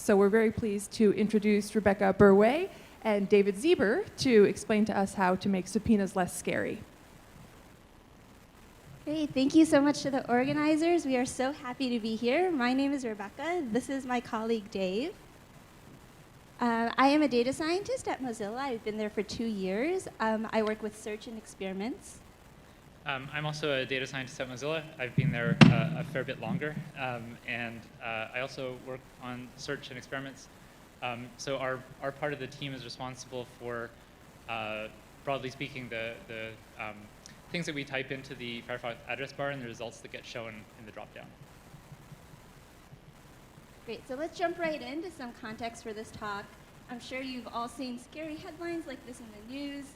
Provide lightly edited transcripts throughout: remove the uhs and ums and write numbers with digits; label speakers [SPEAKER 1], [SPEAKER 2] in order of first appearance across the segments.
[SPEAKER 1] So we're very pleased to introduce Rebecca BurWei and David Zeber to explain to us how to make subpoenas less scary.
[SPEAKER 2] Great, thank you so much to the organizers. We are so happy to be here. My name is Rebecca. This is my colleague, Dave. I am a data scientist at Mozilla. I've been there for 2 years. I work with search and experiments.
[SPEAKER 3] I'm also a data scientist at Mozilla. I've been there a fair bit longer. And I also work on search and experiments. So our part of the team is responsible for, broadly speaking, the things that we type into the Firefox address bar and the results that get shown in the dropdown.
[SPEAKER 2] Great, so let's jump right into some context for this talk. I'm sure you've all seen scary headlines like this in the news.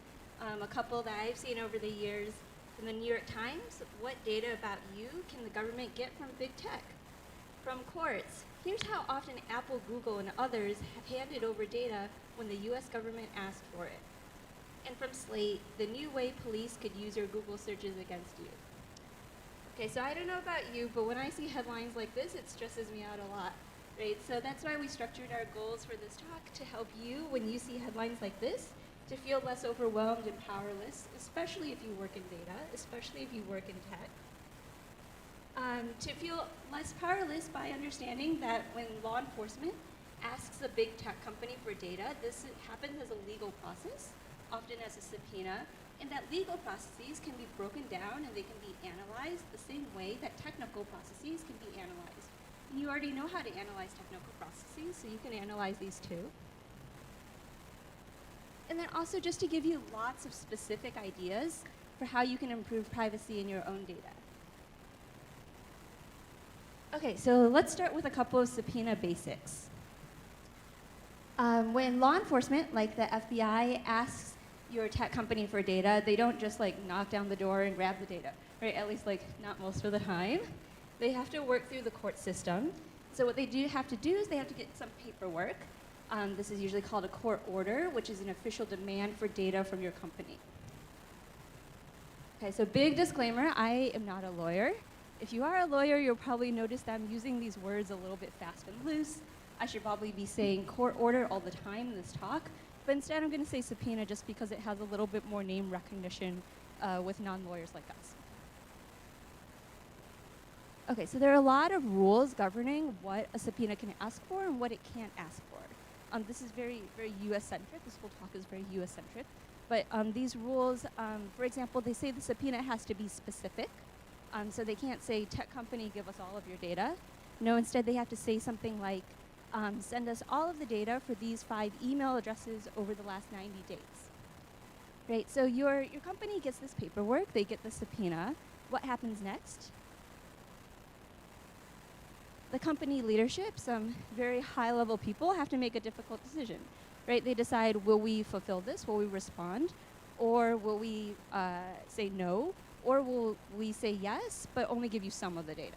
[SPEAKER 2] A couple that I've seen over the years. In the New York Times, what data about you can the government get from big tech? From courts, here's how often Apple, Google, and others have handed over data when the US government asked for it. And from Slate, the new way police could use your Google searches against you. Okay, so I don't know about you, but when I see headlines like this, it stresses me out a lot, right? So that's why we structured our goals for this talk to help you, when you see headlines like this, to feel less overwhelmed and powerless, especially if you work in data, especially if you work in tech. To feel less powerless by understanding that when law enforcement asks a big tech company for data, this happens as a legal process, often as a subpoena, and that legal processes can be broken down and they can be analyzed the same way that technical processes can be analyzed. And you already know how to analyze technical processes, so you can analyze these too. And then also just to give you lots of specific ideas for how you can improve privacy in your own data. Okay, so let's start with a couple of subpoena basics. When law enforcement, like the FBI, asks your tech company for data, they don't just like knock down the door and grab the data, right? At least like not most of the time. They have to work through the court system. So what they do have to do is they have to get some paperwork. This is usually called a court order, which is an official demand for data from your company. Okay, so big disclaimer, I am not a lawyer. If you are a lawyer, you'll probably notice that I'm using these words a little bit fast and loose. I should probably be saying court order all the time in this talk, but instead I'm going to say subpoena just because it has a little bit more name recognition with non-lawyers like us. Okay, so there are a lot of rules governing what a subpoena can ask for and what it can't ask for. This is very, very US-centric. This whole talk is very US-centric. But these rules, for example, they say the subpoena has to be specific. So they can't say, tech company, give us all of your data. No, instead they have to say something like, send us all of the data for these 5 email addresses over the last 90 days. Right, so your company gets this paperwork, they get the subpoena. What happens next? The company leadership, some very high-level people, have to make a difficult decision, right? They decide, will we fulfill this? Will we respond? Or will we say no? Or will we say yes, but only give you some of the data?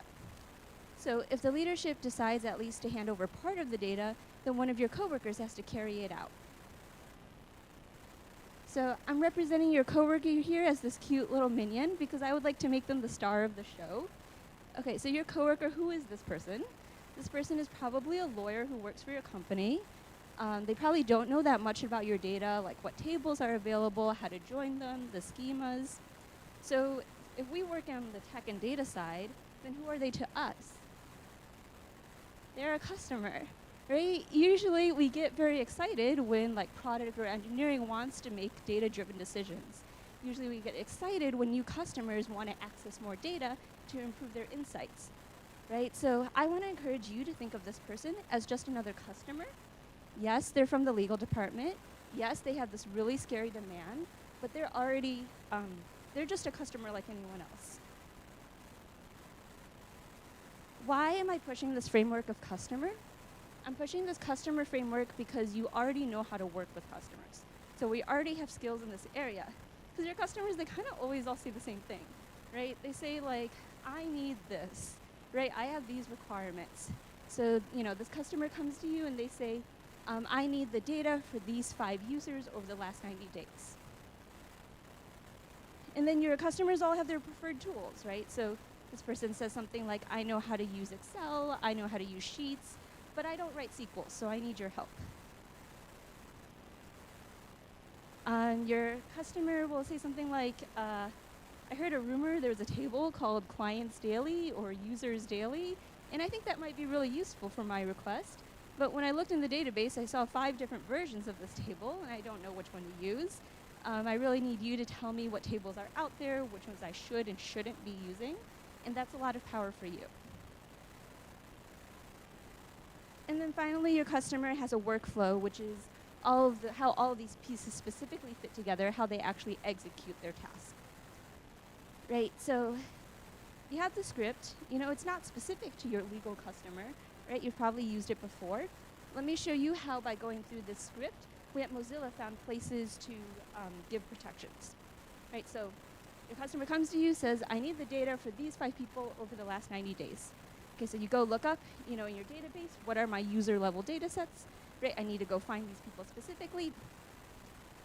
[SPEAKER 2] So if the leadership decides at least to hand over part of the data, then one of your coworkers has to carry it out. So I'm representing your coworker here as this cute little minion because I would like to make them the star of the show. Okay, so your coworker, who is this person? This person is probably a lawyer who works for your company. They probably don't know that much about your data, like what tables are available, how to join them, the schemas. So if we work on the tech and data side, then who are they to us? They're a customer, right? Usually we get very excited when like product or engineering wants to make data-driven decisions. Usually we get excited when new customers want to access more data to improve their insights, right? So I want to encourage you to think of this person as just another customer. Yes, they're from the legal department. Yes, they have this really scary demand, but they're already, they're just a customer like anyone else. Why am I pushing this framework of customer? I'm pushing this customer framework because you already know how to work with customers. So we already have skills in this area. Because your customers, they kind of always all say the same thing, right? They say like, I need this, right? I have these requirements. So, you know, this customer comes to you and they say, I need the data for these 5 users over the last 90 days. And then your customers all have their preferred tools, right? So this person says something like, I know how to use Excel, I know how to use Sheets, but I don't write SQL, so I need your help. Your customer will say something like, I heard a rumor there was a table called Clients Daily or Users Daily, and I think that might be really useful for my request. But when I looked in the database, I saw 5 different versions of this table, and I don't know which one to use. I really need you to tell me what tables are out there, which ones I should and shouldn't be using, and that's a lot of power for you. And then finally, your customer has a workflow, which is how all of these pieces specifically fit together, how they actually execute their task. Right, so you have the script. You know, it's not specific to your legal customer, right? You've probably used it before. Let me show you how, by going through this script, we at Mozilla found places to give protections. Right, so your customer comes to you, says, I need the data for these 5 people over the last 90 days. Okay, so you go look up, you know, in your database, what are my user-level data sets? Right, I need to go find these people specifically.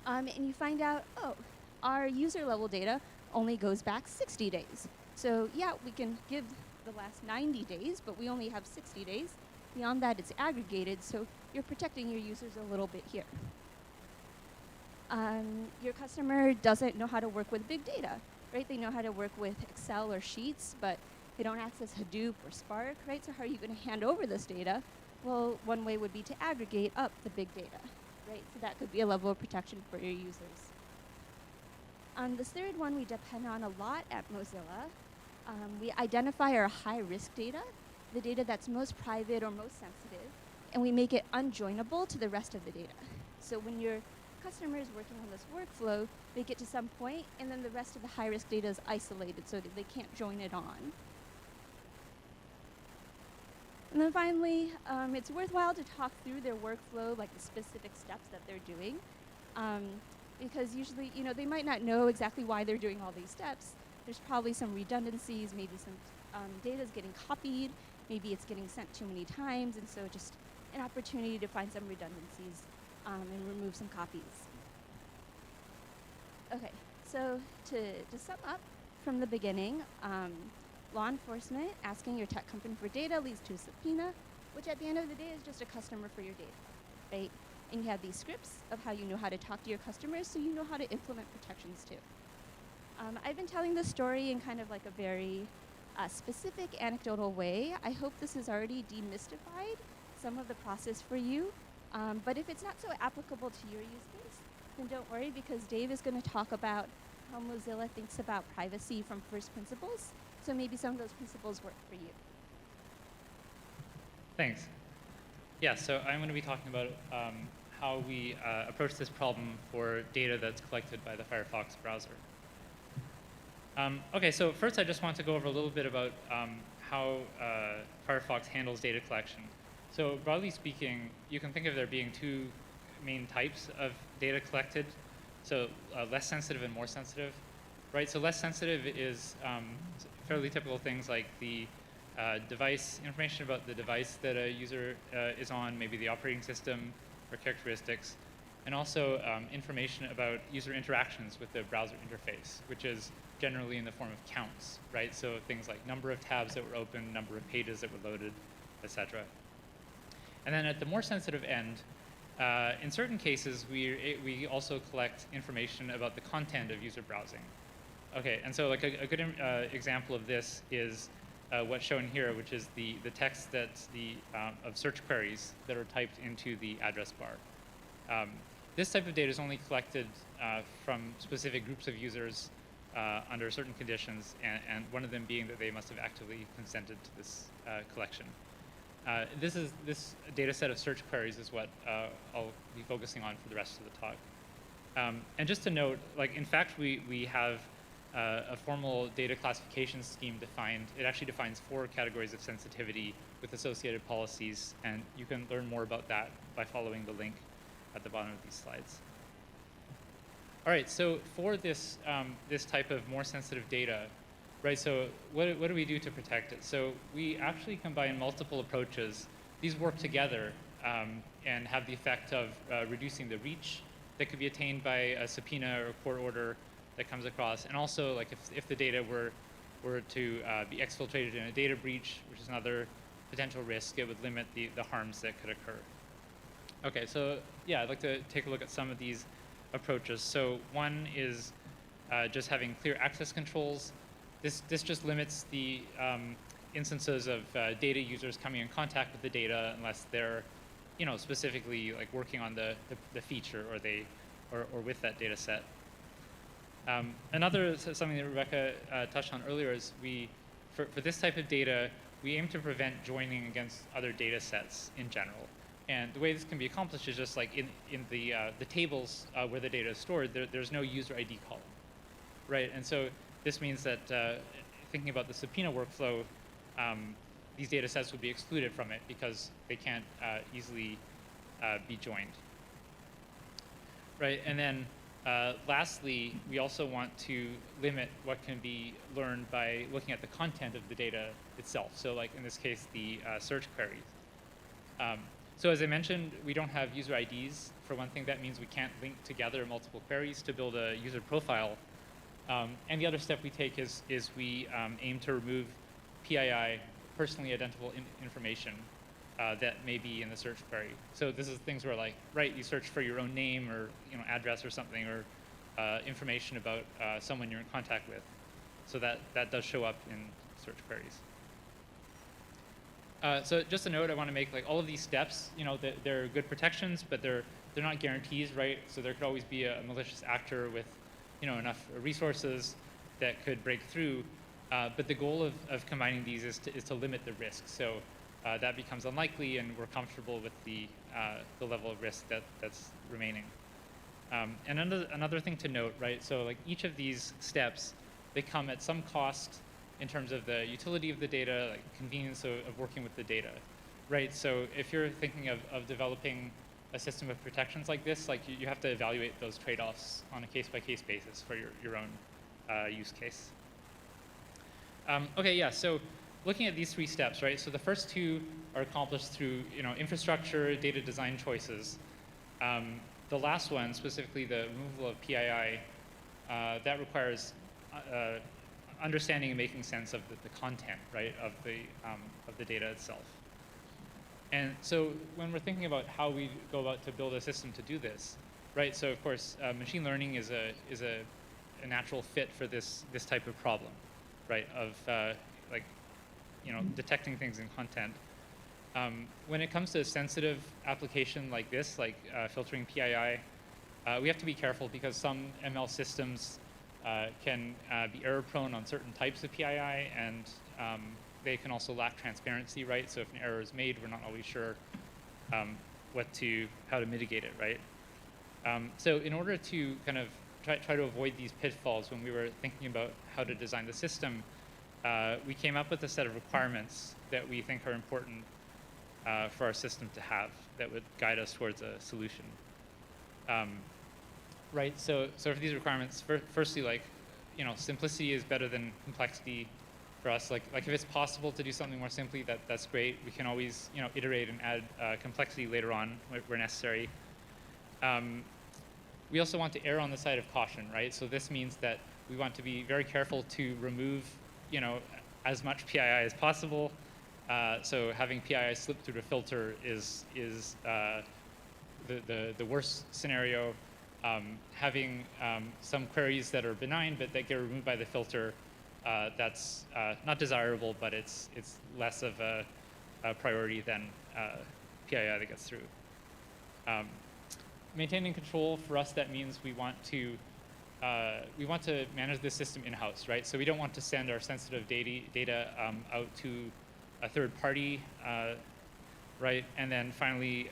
[SPEAKER 2] And you find out, oh, our user-level data only goes back 60 days. So yeah, we can give the last 90 days, but we only have 60 days. Beyond that, it's aggregated, so you're protecting your users a little bit here. Your customer doesn't know how to work with big data, right? They know how to work with Excel or Sheets, but they don't access Hadoop or Spark, right? So how are you going to hand over this data? Well, one way would be to aggregate up the big data, right? So that could be a level of protection for your users. This third one we depend on a lot at Mozilla. We identify our high-risk data, the data that's most private or most sensitive, and we make it unjoinable to the rest of the data. So when your customer is working on this workflow, they get to some point, and then the rest of the high-risk data is isolated so that they can't join it on. And then finally, it's worthwhile to talk through their workflow, like the specific steps that they're doing. Because usually, you know, they might not know exactly why they're doing all these steps. There's probably some redundancies, maybe some data is getting copied, maybe it's getting sent too many times, and so just an opportunity to find some redundancies and remove some copies. Okay, so to sum up from the beginning, law enforcement asking your tech company for data leads to a subpoena, which at the end of the day is just a customer for your data, right? And you have these scripts of how you know how to talk to your customers, so you know how to implement protections too. I've been telling this story in kind of like a very specific anecdotal way. I hope this has already demystified some of the process for you. But if it's not so applicable to your use case, then don't worry, because Dave is going to talk about how Mozilla thinks about privacy from first principles. So maybe some of those principles work for you.
[SPEAKER 3] Thanks. Yeah, so I'm going to be talking about how we approach this problem for data that's collected by the Firefox browser. Okay, so first I just want to go over a little bit about how Firefox handles data collection. So broadly speaking, you can think of there being 2 main types of data collected. So less sensitive and more sensitive, right? So less sensitive is fairly typical things like the device, information about the device that a user is on, maybe the operating system or characteristics, and also information about user interactions with the browser interface, which is generally in the form of counts, right? So things like number of tabs that were opened, number of pages that were loaded, etc. And then at the more sensitive end, in certain cases, we also collect information about the content of user browsing. Okay, and so like a good example of this is what's shown here, which is the text that's of search queries that are typed into the address bar. This type of data is only collected from specific groups of users under certain conditions, and one of them being that they must have actively consented to this collection. This data set of search queries is what I'll be focusing on for the rest of the talk. And just to note, like in fact, we have a formal data classification scheme defined. It actually defines 4 categories of sensitivity with associated policies, and you can learn more about that by following the link at the bottom of these slides. All right, so for this this type of more sensitive data, right? So what do we do to protect it? So we actually combine multiple approaches. These work together and have the effect of reducing the reach that could be attained by a subpoena or a court order that comes across, and also like if the data were to be exfiltrated in a data breach, which is another potential risk, it would limit the harms that could occur. Okay, so yeah, I'd like to take a look at some of these approaches. So one is just having clear access controls. This just limits the instances of data users coming in contact with the data unless they're, specifically like working on the feature or with that data set. Something that Rebecca touched on earlier is for this type of data, we aim to prevent joining against other data sets in general. And the way this can be accomplished is just like in the tables where the data is stored, there's no user ID column, right? And so this means that thinking about the subpoena workflow, these data sets would be excluded from it because they can't easily be joined, right? And then lastly, we also want to limit what can be learned by looking at the content of the data itself. So like in this case, the search queries. So as I mentioned, we don't have user IDs. For one thing, that means we can't link together multiple queries to build a user profile. And the other step we take is we aim to remove PII, personally identifiable information, that may be in the search query. So this is things where like, right, you search for your own name or address or something, or information about someone you're in contact with. So that does show up in search queries. So just a note I want to make, like all of these steps, they're good protections, but they're not guarantees, right? So there could always be a malicious actor with enough resources that could break through. But the goal of combining these is to limit the risk. So that becomes unlikely, and we're comfortable with the level of risk that's remaining. And another thing to note, right? So like each of these steps, they come at some cost in terms of the utility of the data, like convenience of working with the data, right? So if you're thinking of developing a system of protections like this, like you have to evaluate those trade-offs on a case-by-case basis for your own use case. Okay, yeah, so looking at these three steps, right? So the first two are accomplished through infrastructure, data design choices. The last one, specifically the removal of PII, that requires understanding and making sense of the content, right, of the data itself. And so when we're thinking about how we go about to build a system to do this, right? So of course, machine learning is a natural fit for this type of problem, right? Of detecting things in content. When it comes to a sensitive application like this, like filtering PII, we have to be careful because some ML systems can be error prone on certain types of PII, and they can also lack transparency, right? So if an error is made, we're not always sure how to mitigate it, right? So in order to kind of try to avoid these pitfalls when we were thinking about how to design the system, we came up with a set of requirements that we think are important for our system to have that would guide us towards a solution. Right, so for these requirements, firstly, simplicity is better than complexity for us. Like if it's possible to do something more simply, that's great. We can always, iterate and add complexity later on where necessary. We also want to err on the side of caution, right? So this means that we want to be very careful to remove, as much PII as possible. So having PII slip through the filter is the worst scenario. Having some queries that are benign but that get removed by the filter, that's not desirable, but it's less of a priority than PII that gets through. Maintaining control, for us, that means we want to manage this system in-house, right? So we don't want to send our sensitive data out to a third party, right? And then finally,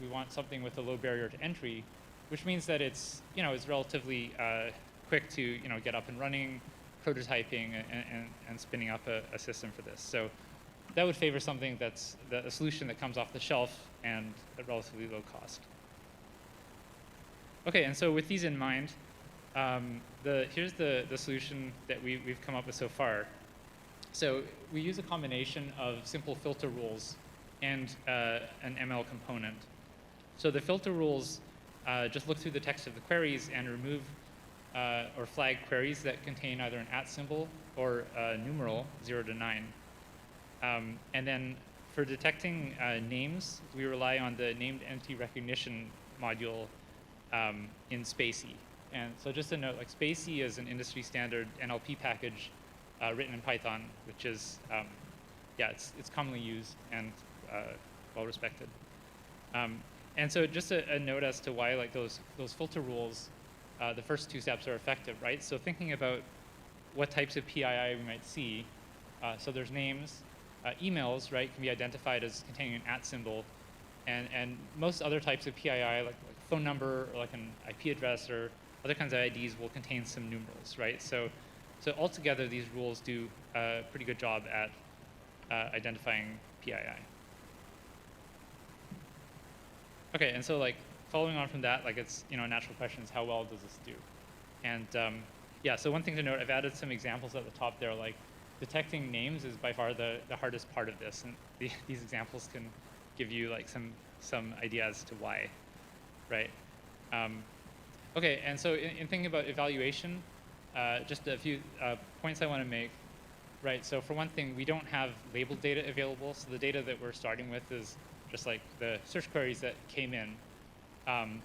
[SPEAKER 3] we want something with a low barrier to entry, which means that it's relatively quick to get up and running, prototyping, and spinning up a system for this. So that would favor something that's a solution that comes off the shelf and at relatively low cost. Okay, and so with these in mind, here's the solution that we've come up with so far. So we use a combination of simple filter rules and an ML component. So the filter rules just look through the text of the queries and remove or flag queries that contain either an @ symbol or a numeral 0 to 9. And then for detecting names, we rely on the named entity recognition module in SciPy. And so just a note, like SciPy is an industry standard NLP package written in Python, which is, yeah, it's commonly used and well respected. And so just a note as to why like those filter rules, the first two steps are effective, right? So thinking about what types of PII we might see. So there's names, emails, right, can be identified as containing an @ symbol, and most other types of PII, like phone number or like an IP address or other kinds of IDs, will contain some numerals, right? So altogether, these rules do a pretty good job at identifying PII. Okay, and so like following on from that, like it's a natural question is how well does this do? And yeah, so one thing to note, I've added some examples at the top there, like detecting names is by far the hardest part of this, and these examples can give you like some idea as to why, right? Okay, and so in thinking about evaluation, just a few points I want to make, right? So for one thing, we don't have labeled data available, so the data that we're starting with is just like the search queries that came in.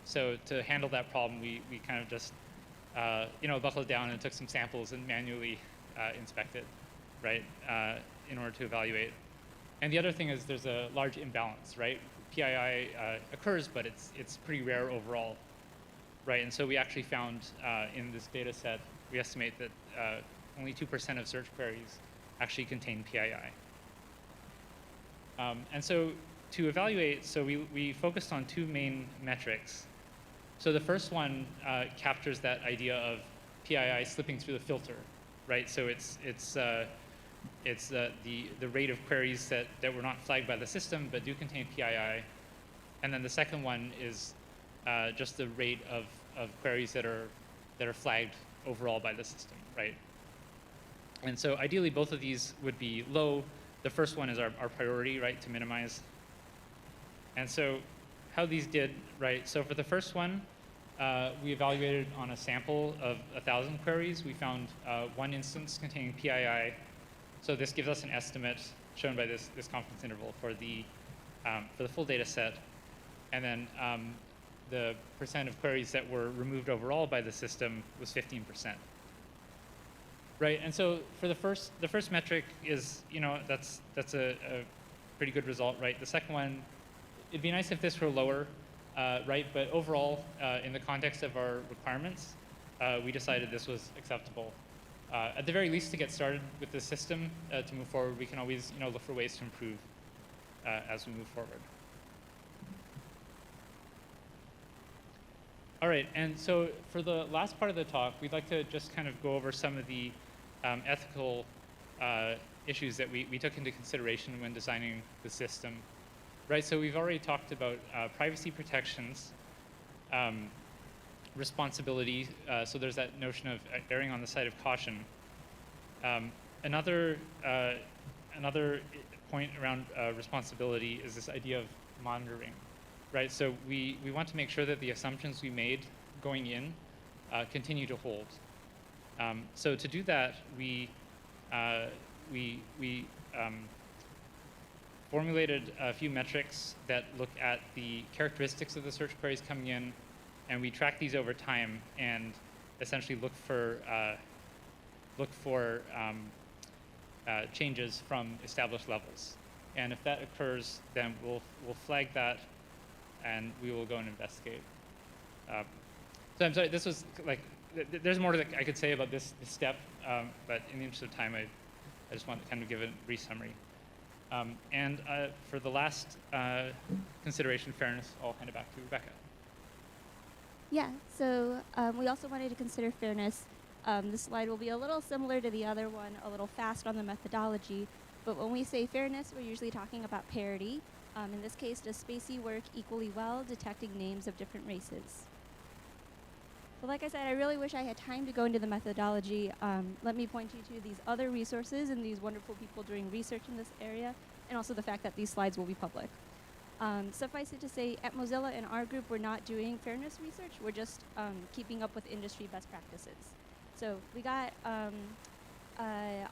[SPEAKER 3] So to handle that problem, we kind of just buckled down and took some samples and manually inspected, right, in order to evaluate. And the other thing is there's a large imbalance, right? PII occurs, but it's pretty rare overall, right? And so we actually found in this data set, we estimate that only 2% of search queries actually contain PII. And so to evaluate, so we focused on two main metrics. So the first one captures that idea of PII slipping through the filter, right? So it's the rate of queries that were not flagged by the system but do contain PII. And then the second one is just the rate of queries that are flagged overall by the system, right? And so ideally both of these would be low. The first one is our priority, right, to minimize. And so how these did, right? So for the first one, we evaluated on a sample of 1,000 queries. We found one instance containing PII. So this gives us an estimate shown by this confidence interval for the full data set. And then the percent of queries that were removed overall by the system was 15%. Right, and so for the first metric is, that's a pretty good result, right? The second one, it'd be nice if this were lower, right? But overall, in the context of our requirements, we decided this was acceptable. At the very least, to get started with the system, to move forward, we can always, look for ways to improve as we move forward. All right, and so for the last part of the talk, we'd like to just kind of go over some of the ethical issues that we took into consideration when designing the system. Right, so we've already talked about privacy protections, responsibility, so there's that notion of erring on the side of caution. Another point around responsibility is this idea of monitoring, right? So we want to make sure that the assumptions we made going in continue to hold. So to do that, we formulated a few metrics that look at the characteristics of the search queries coming in, and we track these over time and essentially look for changes from established levels. And if that occurs, then we'll flag that, and we will go and investigate. So I'm sorry, this was like, there's more that I could say about this step, but in the interest of time, I just want to kind of give a brief summary. And for the last consideration, fairness, I'll hand it back to Rebecca.
[SPEAKER 2] Yeah, so we also wanted to consider fairness. This slide will be a little similar to the other one, a little fast on the methodology, but when we say fairness, we're usually talking about parity. In this case, does SciPy work equally well detecting names of different races? But like I said, I really wish I had time to go into the methodology. Let me point you to these other resources and these wonderful people doing research in this area, and also the fact that these slides will be public. Suffice it to say, at Mozilla in our group, we're not doing fairness research. We're just keeping up with industry best practices. So we got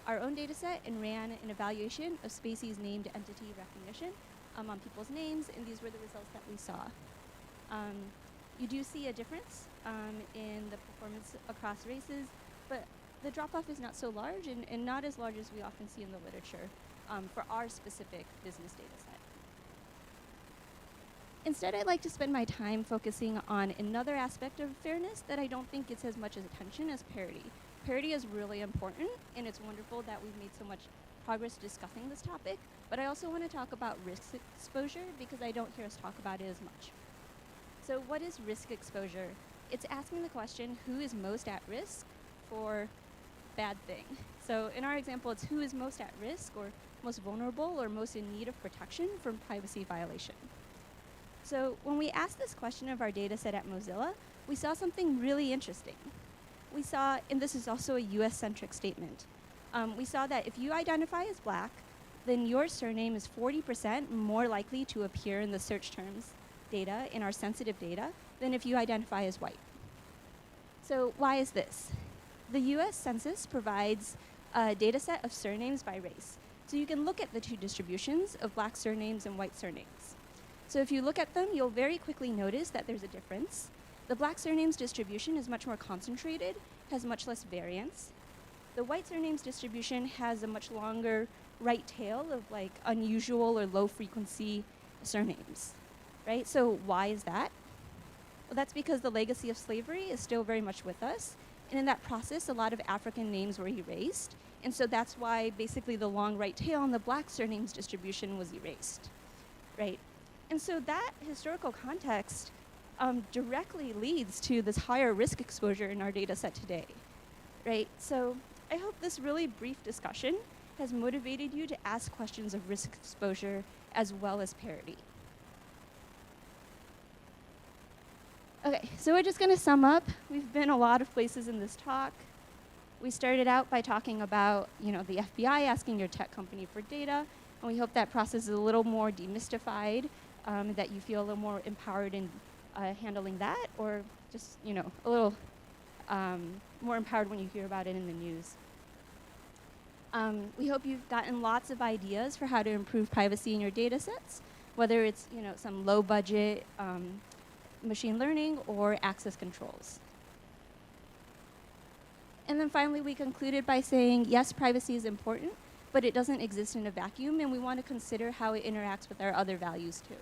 [SPEAKER 2] our own data set and ran an evaluation of species named entity recognition on people's names, and these were the results that we saw. You do see a difference in the performance across races, but the drop-off is not so large and not as large as we often see in the literature for our specific business data set. Instead, I'd like to spend my time focusing on another aspect of fairness that I don't think gets as much attention as parity. Parity is really important, and it's wonderful that we've made so much progress discussing this topic, but I also want to talk about risk exposure because I don't hear us talk about it as much. So what is risk exposure? It's asking the question, who is most at risk for bad thing? So in our example, it's who is most at risk or most vulnerable or most in need of protection from privacy violation. So when we asked this question of our data set at Mozilla, we saw something really interesting. We saw, and this is also a US-centric statement, we saw that if you identify as black, then your surname is 40% more likely to appear in the search terms data, in our sensitive data, than if you identify as white. So why is this? The US Census provides a data set of surnames by race. So you can look at the two distributions of black surnames and white surnames. So if you look at them, you'll very quickly notice that there's a difference. The black surnames distribution is much more concentrated, has much less variance. The white surnames distribution has a much longer right tail of like unusual or low frequency surnames, right? So why is that? Well, that's because the legacy of slavery is still very much with us. And in that process, a lot of African names were erased. And so that's why basically the long right tail on the black surnames distribution was erased, right? And so that historical context directly leads to this higher risk exposure in our data set today, right? So I hope this really brief discussion has motivated you to ask questions of risk exposure as well as parity. Okay, so we're just going to sum up. We've been a lot of places in this talk. We started out by talking about, the FBI asking your tech company for data, and we hope that process is a little more demystified, that you feel a little more empowered in handling that, or just, a little more empowered when you hear about it in the news. We hope you've gotten lots of ideas for how to improve privacy in your data sets, whether it's, some low budget machine learning or access controls. And then finally, we concluded by saying, yes, privacy is important, but it doesn't exist in a vacuum, and we want to consider how it interacts with our other values too.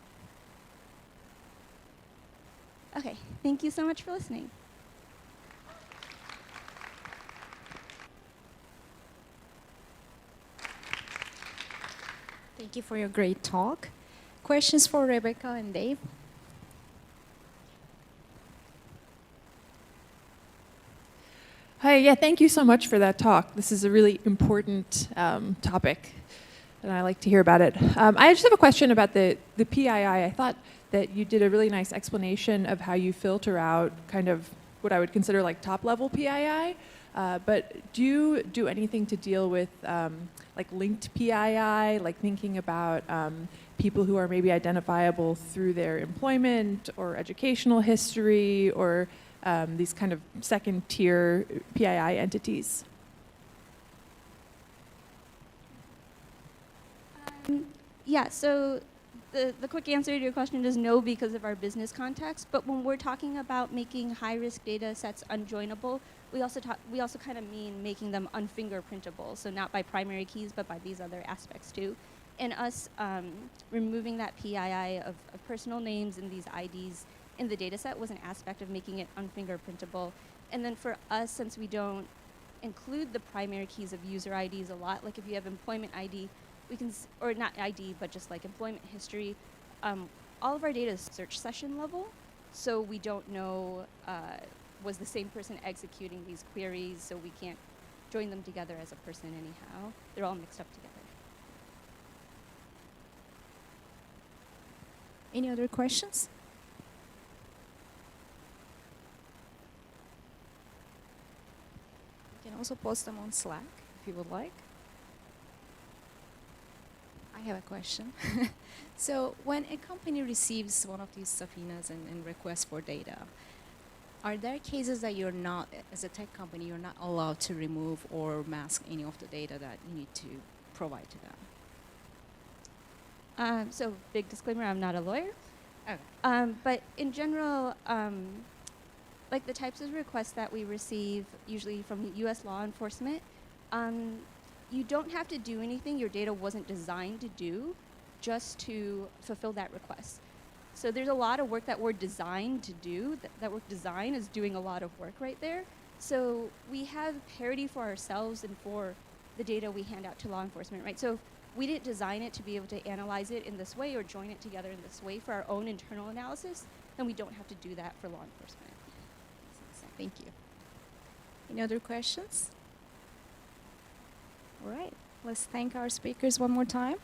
[SPEAKER 2] Okay, thank you so much for listening.
[SPEAKER 4] Thank you for your great talk. Questions for Rebecca and Dave?
[SPEAKER 1] Hi, yeah, thank you so much for that talk. This is a really important topic, and I like to hear about it. I just have a question about the PII. I thought that you did a really nice explanation of how you filter out kind of what I would consider like top-level PII, but do you do anything to deal with like linked PII, like thinking about people who are maybe identifiable through their employment or educational history or these kind of second-tier PII entities?
[SPEAKER 2] Yeah, so the quick answer to your question is no because of our business context. But when we're talking about making high-risk data sets unjoinable, we also kind of mean making them unfingerprintable. So not by primary keys, but by these other aspects too. And us removing that PII of personal names and these IDs in the data set was an aspect of making it unfingerprintable. And then for us, since we don't include the primary keys of user IDs a lot, like if you have employment ID, we can, or not ID, but just like employment history, all of our data is search session level, so we don't know was the same person executing these queries, so we can't join them together as a person anyhow. They're all mixed up together.
[SPEAKER 4] Any other questions? You can also post them on Slack if you would like. I have a question. So when a company receives one of these subpoenas and requests for data, Are there cases that you're not, as a tech company, you're not allowed to remove or mask any of the data that you need to provide to them?
[SPEAKER 2] So big disclaimer, I'm not a lawyer.
[SPEAKER 4] Okay.
[SPEAKER 2] But in general, like the types of requests that we receive, usually from U.S. law enforcement, you don't have to do anything your data wasn't designed to do just to fulfill that request. So there's a lot of work that we're designed to do. That work design is doing a lot of work right there. So we have parity for ourselves and for the data we hand out to law enforcement, right? So we didn't design it to be able to analyze it in this way or join it together in this way for our own internal analysis, and we don't have to do that for law enforcement.
[SPEAKER 4] Thank you. Any other questions? All right, let's thank our speakers one more time.